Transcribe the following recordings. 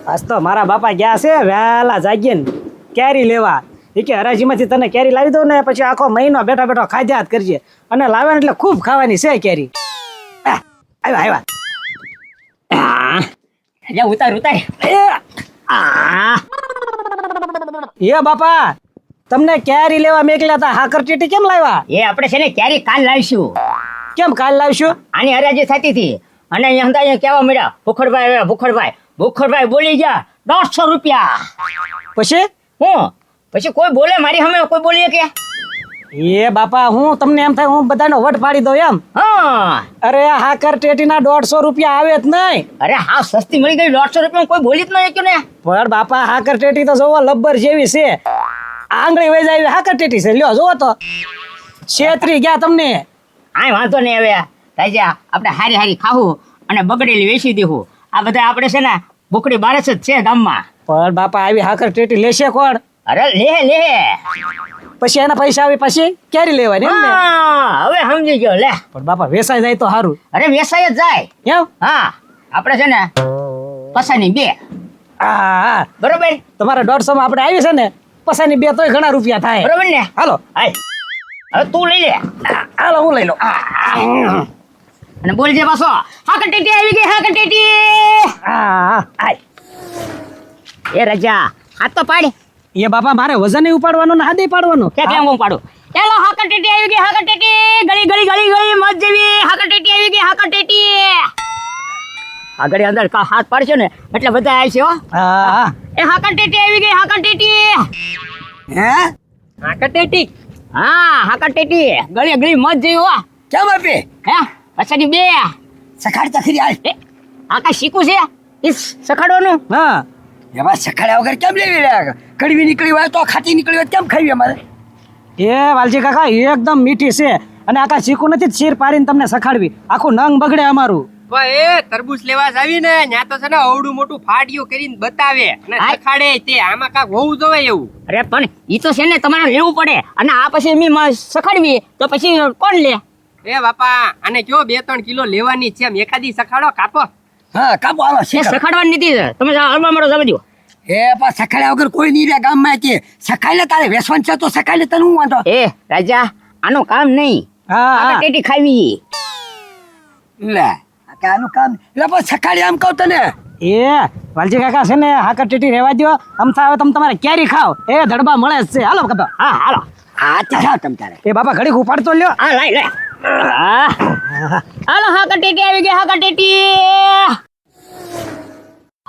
આજ તો મારા બાપા ગયા છે વહેલા જાગીએ ને કેરી લેવા. એ કે હરાજીમાંથી તને કેરી લાવી દઉં ને પછી આખો મહિનો બેઠા બેઠો ખાધ્યા જ કરજે. અને લાવે ને એટલે ખૂબ ખાવાની છે કેરી. આવ્યા આવ્યા ઉતાર ઉતાર. એ બાપા તમને કેરી લેવા મેકલ્યા હતા, હાકર ટેટી કેમ લાવ્યા? એ આપણે છે ને કેરી કાલ લાવીશું. કેમ કાલ લાવશું? આની હરાજી થતી હતી અને અહીંયા કેવા મળ્યા ભૂખડભાઈ આવ્યા. ભૂખડભાઈ બોલી ગયા 150 રૂપિયા. પછી હું પછી કોઈ બોલે મારી સામે કોઈ બોલીએ કે? એ બાપા હું તમને એમ થાય હું બધાનો વટ પાડી દઉં એમ? હા. અરે હાકર ટેટીના 150 રૂપિયા આવે જ નહીં. અરે હા સસ્તી મળી ગઈ 150 રૂપિયા કોઈ બોલી જ નહીં કે ને. પણ બાપા હાકર ટેટી તો જોવો લબ્બર જેવી છે. આંગળી વહી જાય હાકર ટેટી છે. લ્યો જોવો તો છેતરી ગયા તમને. આય વાંધો નહીં. હવે રાજા આપણે હારી હારી ખાવું અને બગડેલી વેચી દેવું. આ બધા આપણે છે ને ભૂખડી બારસ જ છે ગામમાં. પણ બાપા આવી હાકર ટેટી લેશે કોણ? અરે લે પછી એના પૈસા આવે પછી કેરી લેવાની એમ ને? હવે સમજી ગયો લે. પણ બાપા વેસાઈ જાય તો સારું. અરે વેસાઈ જ જાય એમ? હા આપણે છે ને પસાની 2. હા બરોબર. તમારા 150 માં આપણે આવી છે ને પસાની 2 તોય ઘણા રૂપિયા થાય. બરોબર ને? હાલો હાય હવે તું લઈ લે. હાલો હું લઈ લઉં. અને બોલજે પાછો હાકર ટેટી આવી ગઈ હાકર ટેટી. હા એ રાજા હાથ તો પાડ. એ બાપા મારે વજન ઉપાડવાનું ને હાથે પાડવાનું. કેમ હું પાડું? એલો હાકર ટેટી આવી ગઈ હાકર ટેટી. ગળી મત જેવી હાકર ટેટી આવી ગઈ હાકર ટેટી. આગળ અંદર હાથ પાડશો ને એટલે બધા આવશે હો. હા એ હાકર ટેટી આવી ગઈ હાકર ટેટી. હે હાકર ટેટી? હા હાકર ટેટી ગળી મત જેવી હો. કેમ આપે? હે પછાડી 2 સખાડ તખરી આય. આ કઈ શીખું છે ઈસ સખાડવાનું? હા એમાં સખાડ્યા વગર કેમ લેવી રહ્યા? કડવી નીકળી હોય તો ખાટી નીકળી હોય કેમ ખાવી અમારે? એ વાલજી કાકા એકદમ મીઠી છે અને આકા ચીકુ નથી શીર પાડીને તમને સખાડવી. આખું નંગ બગડે અમારું. એ તરબૂચ લેવા જાવી ને ત્યાં તો છે ને અવડું મોટું ફાડિયું કરીને બતાવે અને સખાડે તે આમાં કાક હોવું જોવે એવું. અરે પણ ઈ તો છે ને તમારે લેવું પડે અને આ પછી એમ સખાડવી તો પછી કોણ લે? એ બાપા આને કયો 2-3 કિલો લેવાની છે એખાદી સખાડો કાપો. હા કાપો આવો સખાડવાની નથી તમે હલવા મારો જવા દો. એ પણ સખાડ્યા વગર કોઈ નહીં રહ્યા ગામમાં. કે સખાડે તારે વેસવાનું છે તો સખાડે તને હું વાંધો? એ રાજા આનું કામ નહીં. હા ટેટી ખાવી લે આનું કામ એટલે પણ સખાડે આમ કહું તને. એ વાલજી કાકા છે ને હાકર ટેટી રહેવા દો. અમથા હવે તમે તમારે કેરી ખાઓ. એ ધડબા મળે જ છે. હાલો કાકા. હા હાલો. હા ચાલ તમ તારે. એ બાપા ઘડીક ઉપાડતો લ્યો. હા લે હાલો હાકર ટેટી આવી ગઈ હાકર ટેટી.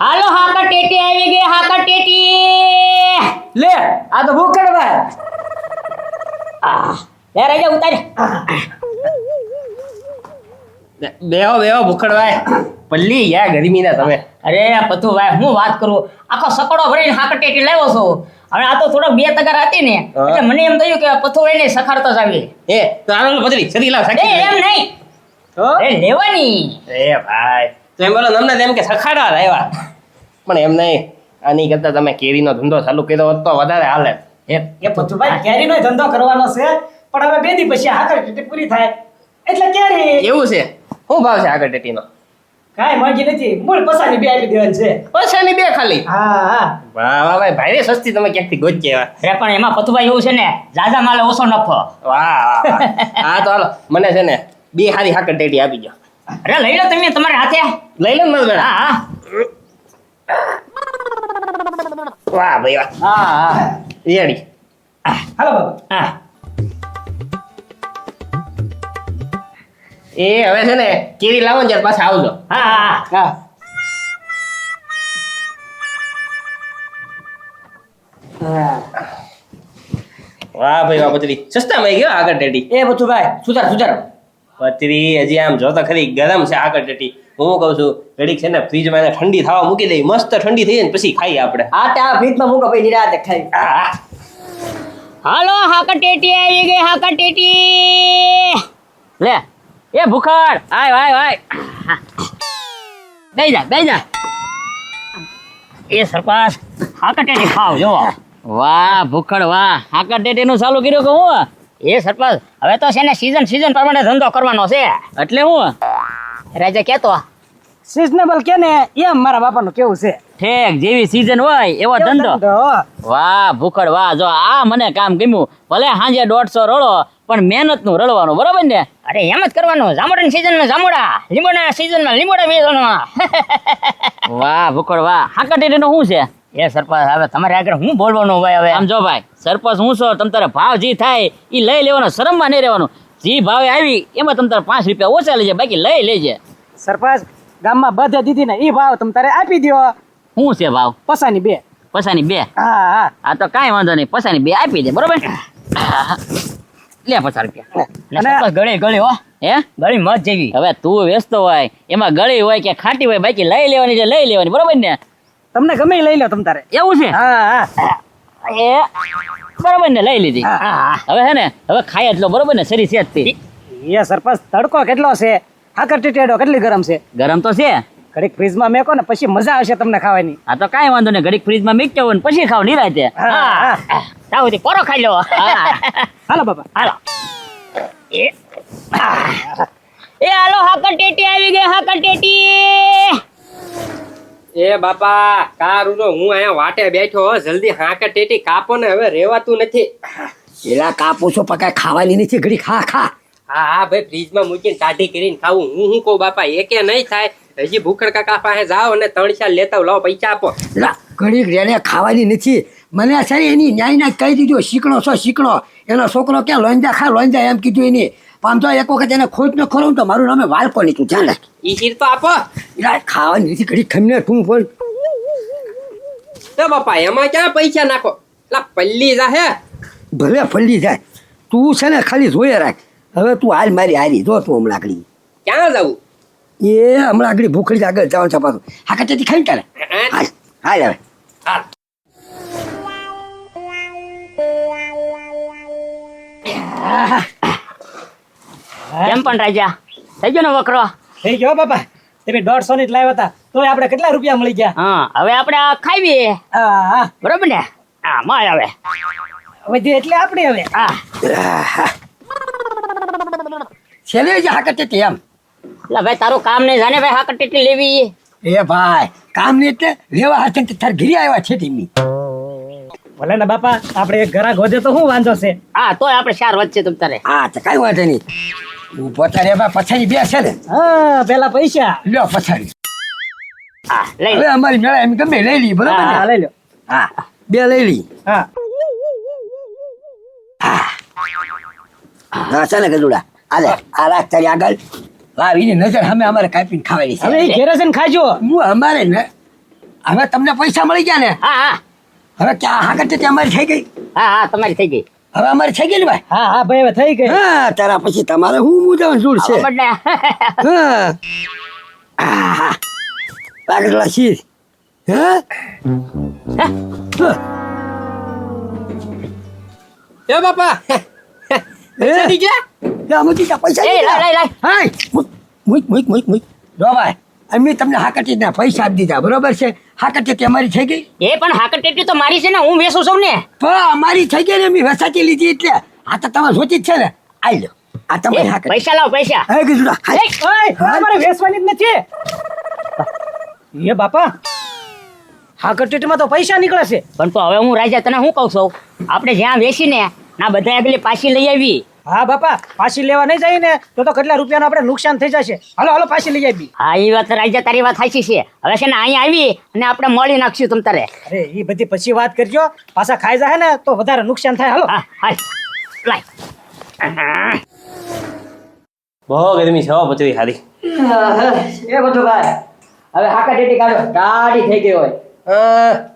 હાલો હાકર ટેટી આવી ગઈ હાકર ટેટી. લે આ તો ભૂખડભાઈ. લે રાજા ઉતાર. બેહો ભૂખડભાઈ પલ્લી યા ગરમીના તમે. અરે પથુભાઈ હું વાત કરું આખો સકડો ભરીને હાકર ટેટી લાવ્યો છું. હવે આ તો થોડોક 2 તગાર હતી ને એટલે મને એમ થયું કે પથુભાઈ ને સખાડતો જ આવી. એ તો આનો બદલી સદી લાવ એ સાકી. એમ નહીં તો એ લેવાની. એ ભાઈ તો એમ બોલો તમને એમ કે સખાડવા આવ્યા પણ એમ નહીં. આની કરતા તમે કેરીનો ધંધો ચાલુ કર્યો હોત તો વધારે હાલે. એ પથુભાઈ કેરીનો ધંધો કરવાનો છે પણ હવે 2 દી પછી હાકર ટેટી પૂરી થાય એટલે કેરી. એવું છે? શું ભાવ છે આગળ ટેટીનો? કાંઈ માંગી નથી. મૂળ પસાની 2 આપી દેવાની છે. પૈસાની 2 ખાલી? હા વાહ ભાઈ ભાઈ સસ્તી તમે ક્યાંકથી ગોચી આવ્યા. અરે પણ એમાં પથુભાઈ એવું છે ને જાજા માલે ઓછો નફો. વાહ હા તો હાલો મને છે ને 2 હારી હાકર ટેટી આપી દો. અરે લઈ લો તમે તમારા હાથે. લઈ લો ને હા હા વાહ ભાઈ વાહ. હા રેડી. હાલો બાબા. હા એ હવે છે ને કેરી લાવો ને ત્યારે પાછા આવજો. હા હા વાહ ભાઈ વાહ પતરી સસ્તા માં ગયો આગળ ટેટી. એ પથુભાઈ સુધાર. પતરી હજી આમ જો તો ખરી ગરમ છે આગળ ટેટી. હું કહું છું ઘડીક છે ને ફ્રીજમાં એને ઠંડી થવા મૂકી દઈ. મસ્ત ઠંડી થઈ જાય ને પછી ખાઈએ આપણે. આ ટા ફ્રીજમાં મૂકો પછી નિરાતે ખાઈ. હા હાલો હાકર ટેટી આવી ગઈ હાકર ટેટી. લે એ ભૂખડ આય બેઈ જા. એ સરપાસ હાકર ટેટી ખાવ જો. વાહ ભૂખડ વાહ હાકર ટેટી નું ચાલુ કર્યું કે હું? એ સરપાસ હવે તો છે ને સીઝન પ્રમાણે ધંધો કરવાનો છે. એટલે હું રાજા કેતો સિઝનેબલ કે ને એમ મારા બાપાનું કેવું છે. ઠેક જેવી સીઝન હોય એવો ધંધો. વાહ ભૂખડ વાહ, જો આ મને કામ ગમ્યું. ભલે સાંજે 150 રળો પણ મહેનત નું રળવાનું, બરોબર ને? અરે એમ જ કરવાનું. જામડાની સીઝનમાં જામડા, લીંબોના સીઝનમાં લીંબોડા વેચવાના. વાહ ભૂખડ વાહ. હાકટેટી નું શું છે? એ સરપંચ હવે તમારે આગળ હું બોલવાનું હોય? હવે આમ જો ભાઈ, સરપંચ હું છો, તમ તારે ભાવ જી થાય ઈ લઈ લેવાનો, શરમમાં નહીં રહેવાનું. જી ભાવે આવી એમાં તમ તારે 5 રૂપિયા ઓછા લેજે, બાકી લઈ લેજે. સરપંચ ગામમાં બધે દીધી ને ઈ ભાવ તમ તારે આપી દ્યો. શું છે ભાવ? પસાની 2. પસાની 2? હા હા. આ તો કાંઈ વાંધો નહીં, પસાની 2 આપી દે, બરોબર? લે 50 રૂપિયા. અને- સરપંચ ગળી ગળી હો, હે ગળી મત જેવી. હવે તું વેચતો હોય એમાં ગળી હોય કે ખાટી હોય, બાકી લઈ લેવાની છે લઈ લેવાની, બરોબર ને? તમને ગમે ઈ લઈ લો તમ તારે. એવું છે? હા હા. એ બરોબર ને, લઈ લીધી. હા. હવે હે ને, હવે ખાઈ જ લો, બરોબર ને? શરીર સેજ થી. એ સરપંચ તડકો કેટલો છે, હાકટેટીડો કેટલી ગરમ છે. ગરમ તો છે. ઘડીક ફ્રીજમાં મેકો ને પછી મજા આવશે તમને ખાવાની. આ તો કાંઈ વાંધો નહીં, ઘડીક ફ્રીજમાં મૂકી હોય ને પછી ખાવ નિરાંતે. હા. તાવથી પોરો ખાઈ લો. હાલો બાપા. હાલો. એ હાલો, હાકટેટી આવી ગઈ, હાકટેટી. એ બાપા કારું તો હું અહીંયા વાટે બેઠો હો, જલ્દી હાંકર ટેટી કાપો ને, હવે રેવાતું નથી. એલા કાપું છું પણ કાંઈ ખાવાની નથી, ઘડી ખા ખા. હા હા ભાઈ, ફ્રીજમાં મૂકીને ટાઢી કરીને ખાવું. હું કહું બાપા એકે નહીં થાય. હજી ભૂખડ કાકા પાસે જાઓ અને 3-4 લેતા આવો, લાવો પૈસા આપો. એલા ઘડીક રેને ખાવાની નથી. મને છે ને એની ન્યાયના કહી દીધું, શીકણો છો શીકણો. એનો છોકરો ક્યાં લોંજા ખા લોંજા એમ કીધું એને. પણ જો એક વખત એને ખોટ ન ખરો તો મારું નામે વાલકો નહીં, તું ધ્યાન રાખ. ઈ શીર તો આપો. એલા ખાવાની નથી, ઘડી ખમીને તું પણ. તો બાપા એમાં ક્યાં પૈસા નાખો? લા પલ્લી જાહે. ભલે ફળી જાય, તું છે ને ખાલી જોઈએ રાખ. હવે તું હાલ મારી હારી જો તું હમણાં આગળ. ક્યાં જવું? એ હમણાં આગળ ભૂખડી આગળ જવાનું છે પાછું. હા કચેથી ખાઈ ચાલે. હાલ હાલ હવે. હા. કેમ પણ રાજા થઈ ગયો ને વકરો? થઈ ગયો બાપા. તમે 150 ની જ લાવ્યા હતા તોય આપણે કેટલા રૂપિયા મળી ગયા. હા, હવે આપણે આ ખાવીએ, હા હા. બરોબર ને? હા માય આવે. વધી એટલે આપણે હવે. હા છેલ્લે જ હા કચેથી એમ. એટલે ભાઈ તારું કામ નહીં જાને ભાઈ, હાકટેટી લેવી. એ ભાઈ કામ ને એટલે લેવા હાથે તાર ઘીરી આવ્યા છે ટીમી. ભલે ને બાપા, આપણે એક ઘરાક વધે તો શું વાંધો છે. હા તોય આપણે 4 વચ્ચે તમ તારે. હા તો કઈ વાંધો નહીં. હું પોતાને એમાં પછાડી બે છે ને. હા પેલા પૈસા. લ્યો પછાડી. હા લઈ હવે લે. અમારી મેળા એમ ગમે લઈ લઈ બરોબર હા ને. લઈ લો. હા 2 લઈ લઈ. હા હા ચાલે ગજુડા આલે આ રાખ તારી આગળ. લાવીને નજર સામે અમારે કાપીને ખાવાની હવે છે. ઈ ઘેરે છે ને ખાજો. હું અમારે ને હવે તમને પૈસા મળી ગયા ને. હા હા હવે ક્યાં હા કરતે અમારી થઈ ગઈ. હા હા તમારી થઈ ગઈ. હવે અમારી થઈ ગઈ ને ભાઈ. હા હા ભાઈ હવે થઈ ગઈ. હા તારા પછી તમારે હું મુજાવાનું જોડ છે. બરોબર ને? હા હા પાગડલા શીર. હા એ બાપા પૈસા દી ગયા? લે મુજી તા પૈસા એ દીધા. લઈ લઈ. હાય મુક જો ભાઈ અમે તમને હાકટીના પૈસા આપી દીધા બરોબર છે. હાકટી અમારી થઈ ગઈ એ પણ હાકટેટી તો મારી છે ને, હું વેચું છું ને. પણ અમારી થઈ ગઈ ને અમે વેસાતી લીધી એટલે આ તો તમારે જોતી જ છે ને. આઈ લો આ એ, તમારી હાકટી. પૈસા લાવ પૈસા. હે ગજુડા હાય. ઓય અમારે વેચવાની જ નથી. એ બાપા હાકટેટીમાં તો પૈસા નીકળે છે. પણ તો હવે હું રાજા તને શું કહું છું, આપણે જ્યાં વેચીને ના બધા આગળ પાછી લઈ આવી. હા બાપા, પાછી લેવા નહીં જાય ને તો પાછા રૂપિયાનું આપણે નુકસાન થઈ જશે. હાલો હાલો પાછી લઈ આવી. હા એ વાત રાજા તારી વાત સાચી છે. હવે છે ને અહીંયા આવી અને આપણે મળી નાખશું તમ તારે. અરે એ બધી પછી વાત કરજો. પાછા ખાઈ જાય ને તો વધારે નુકસાન થાય. હાલો હા હાલ લાય. બહુ ગરમી છે હો પચરી ખાલી. એ બધું ભાઈ હવે હાકટેટી કાઢો, ગાડી થઈ ગઈ હોય.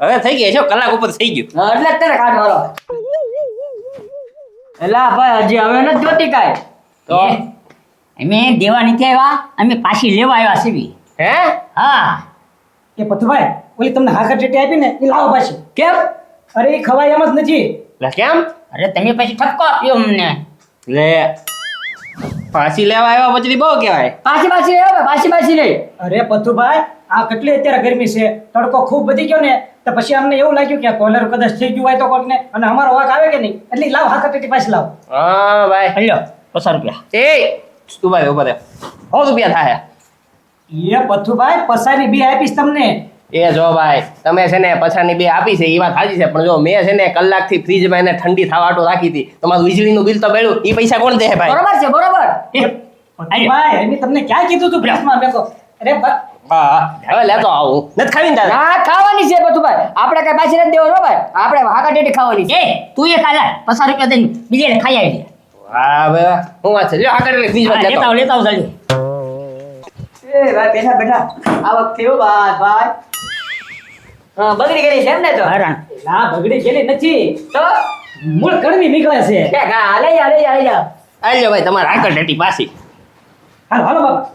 હવે થઈ ગઈ છે, કલાક ઉપર થઈ ગયું. હા, એટલે જ તને કાઢ મારો. એલા ભાઈ હજી હવે નથી જોતી કાંઈ. તો? અમે દેવા નથી આવ્યા, અમે પાછી લેવા આવ્યા છીએ. હે હા. એ પથુભાઈ ઓલી તમને હાકટેટી આપી ને એ લાવો પાછી. કેમ? અરે એ ખવાય એમ જ નથી. લે કેમ? અરે તમે પછી ઠપકો આપ્યો અમને. લે પાછી લેવા આવ્યા પચરી બહુ કહેવાય. પાછી આવે, પાછી નહીં. અરે પથુભાઈ આ કેટલી અત્યારે ગરમી છે, તડકો ખૂબ વધી ગયો ને તો પછી અમને એવું લાગ્યું કે કોલર કદાચ થઈ ગયું હોય તો કોઈકને અને અમારો વાક આવે કે નહીં એટલે લાવ હાકટેટી પાછી લાવ. હા ભાઈ લ્યો 50 રૂપિયા. એ તું ભાઈ ઉભા રહે. 100 રૂપિયા થાય. એ પથ્થુભાઈ પસારી બી આપીશ તમને. એ જો ભાઈ તમે છે ને પછાની બે આપી છે એ વાત સાચી છે, પણ જો મેં છે ને કલાકથી ફ્રીજમાં એને ઠંડી થવા આટો રાખી હતી, તમારું વીજળીનું બિલ તો બેડ્યું, એ પૈસા કોણ દે ભાઈ? બરોબર છે બરોબર. પથ્થુભાઈ એમ તમને ક્યાં કીધું તું ફ્રીજમાં મેકો? અરે હા હવે લેતો આવું નથી ખાવી ને તારે? હા ખાવાની છે પથ્થુભાઈ, આપણે કઈ પાછી નથી દેવાનું ભાઈ, આપણે હાકા ટેટી ખાવાની છે. તું એ ખાલા 50 રૂપિયા દઈને બીજે ખાઈ આવી. હા હવે હું વાત છે, લ્યો આગળ ફ્રીજમાં લેતો આવો. લેતા આવ જલ્દી. એ ભાઈ બેઠા બેઠા આ વખતે એવું ભાઈ બગડી ગઈ છે એમ ને તો? ના બગડી ગયેલી નથી તો મૂળ કડવી નીકળે છે. હાલે જા. આલ્યો ભાઈ તમારે આગળ ટેટી પાછી. હાલો હાલો બાપા.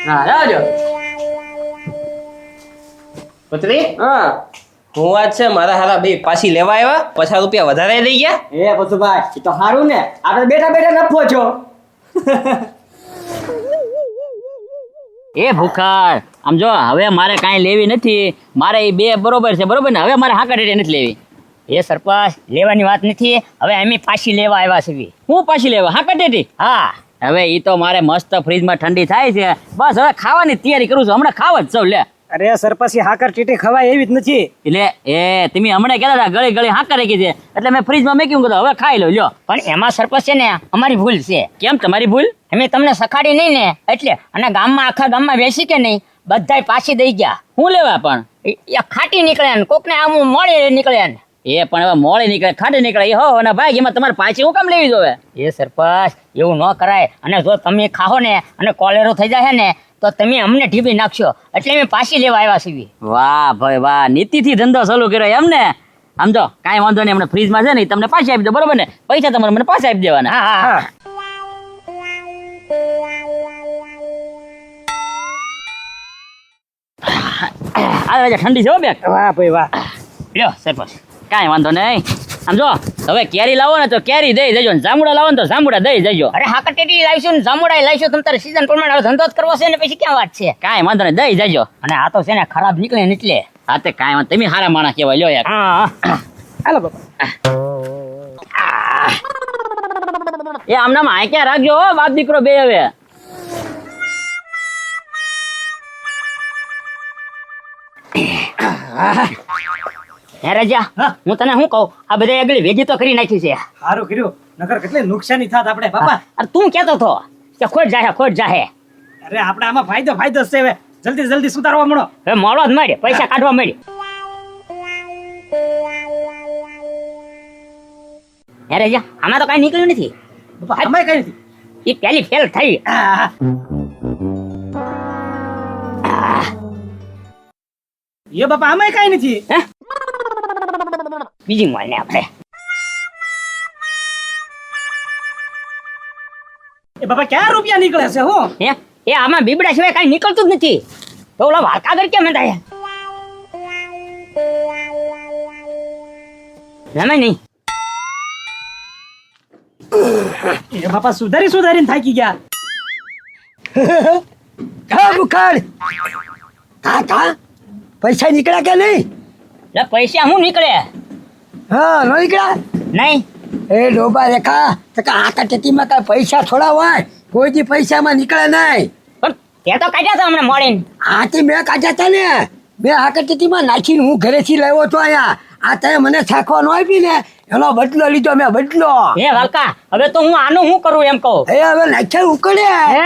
હા લાવજો. પુત્રી હા હું વાત છે મારા હારા બે પાછી લેવા આવ્યા, 50 રૂપિયા વધારે દઈ ગયા. એ પથ્થુભાઈ એ તો સારું ને, આપણે બેઠા બેઠા નફો છો. એ ભૂખાર આમ જો, હવે મારે કાંઈ લેવી નથી, મારે એ બે બરોબર છે બરોબર ને, હવે મારે હાકા ટેટી નથી લેવી. એ સરપંચ લેવાની વાત નથી, હવે અમે પાછી લેવા આવ્યા છીએ. હું પાછી લેવા હાકા ટેટી? હા હવે એ તો મારે મસ્ત ફ્રીજમાં ઠંડી થાય છે, બસ હવે ખાવાની તૈયારી કરું છું, હમણાં ખાવા જ સૌ લે. અરે સરપસી હાકર ટીટી ખવાય એવી જ નથી. એટલે એ તમે હમણાં કહેતા હતા ગળી ગળી હાંકા રાખી છે, એટલે મેં ફ્રીજમાં મેક્યું કીધું હવે ખાઈ લો લ્યો. પણ એમાં સરપંચ છે ને અમારી ભૂલ છે. કેમ તમારી ભૂલ? અમે તમને સખાડી નહીં ને એટલે, અને ગામમાં આખા ગામમાં વેચી કે નહીં, બધાય પાછી દઈ ગયા. હું લેવા પણ એ ખાટી નીકળ્યા ને કોકને આમ મોડે નીકળ્યા ને. એ પણ હવે મોડે નીકળે ખાટી નીકળે એ હો અને ભાઈ એમાં તમારે પાછી હું કામ લેવી જોવે? એ સરપંચ એવું ન કરાય, અને જો તમે ખાઓ ને અને કોલેરો થઈ જાય ને તો તમે અમને ઢીબી નાખશો, એટલે અમે પાછી લેવા આવ્યા છીએ. વાહ ભાઈ વાહ, નીતિથી ધંધો ચાલુ કર્યો એમ ને. આમ તો કાંઈ વાંધો નહીં, હમણાં ફ્રીજમાં છે ને ઈ તમને પાછી આપી દો બરોબર ને, પૈસા તમારે મને પાછા આપી દેવાના. હા હા હા ઠંડી છે હો બેગ. વાહ ભાઈ વાહ. લ્યો સરપંચ કાંઈ વાંધો નહીં. આમ જો હવે કેરી લાવો ને તો કેરી દઈ દેજો, ને જાંબુડા લાવો ને તો જાંબુડા દઈ દેજો. અરે હાકર ટેટી લાવીશું ને જાંબુડા લાવીશું, તમે તારે સીઝન પ્રમાણે ધંધો જ કરવો છે ને પછી ક્યાં વાત છે? કાંઈ વાંધો નહીં દઈ દેજો. અને આ તો છે ને ખરાબ નીકળે ને એટલે. હા તે કાંઈ વાંધો, તમે હારા માણસ કહેવાય લ્યો યાર. હા હાલો બાપા. એ આમનામાં આંક્યા રાખજો હો બાપ દીકરો બે. હવે હે રાજા હું તને શું કહું, આ બધા આગળ વેજી તો કરી નાખી છે. સારું કર્યું, નકર કેટલી નુકસાની થાત આપણે બાપા. અરે તું કહેતો હતો કે ખોટ જાહે ખોટ જાહે. અરે આપણે આમાં ફાયદો ફાયદો જ છે. હવે જલ્દી જલ્દી સુધારવા મળો. હવે મોડો જ મળે, પૈસા કાઢવા મળે. હે રાજા આમાં તો કઈ નીકળ્યું નથી બાપા આમાંય કઈ નથી. એ પહેલી ફેલ થઈ. એ બાપા આમાંય કઈ નથી. બીજી મળે ને આપણે. એ બાપા ક્યાં રૂપિયા નીકળે છે હું? હે એ આમાં બીબડા સિવાય કઈ નીકળતું જ નથી. તો ઓલા વાળકાગર કેમ હતા? રમે નહીં. એ બાપા સુધારી સુધારીને થાકી ગયા. કા બુખાડ કા પૈસા નીકળ્યા કે નહીં? એટલે પૈસા હું નીકળે? હા ન નીકળ્યા? નહીં. એ ડોબા રેખા આકા ટેટીમાં કાંઈ પૈસા થોડા હોય, કોઈ દી પૈસામાં નીકળે નહીં. પણ તે તો કાઢ્યા હતા હમણાં મોડીને. આથી મેં કાઢ્યા હતા ને, મેં આકા ટેટીમાં નાખીને હું ઘરેથી લાવ્યો હતો અહીંયા. આ તે મને શાખવાનો આપી ને એનો બદલો લીધો મેં, બદલો. હે વાલકા હવે તો હું આનું શું કરું એમ કહું. એ હવે નાખ્યા ઉકળે. હે?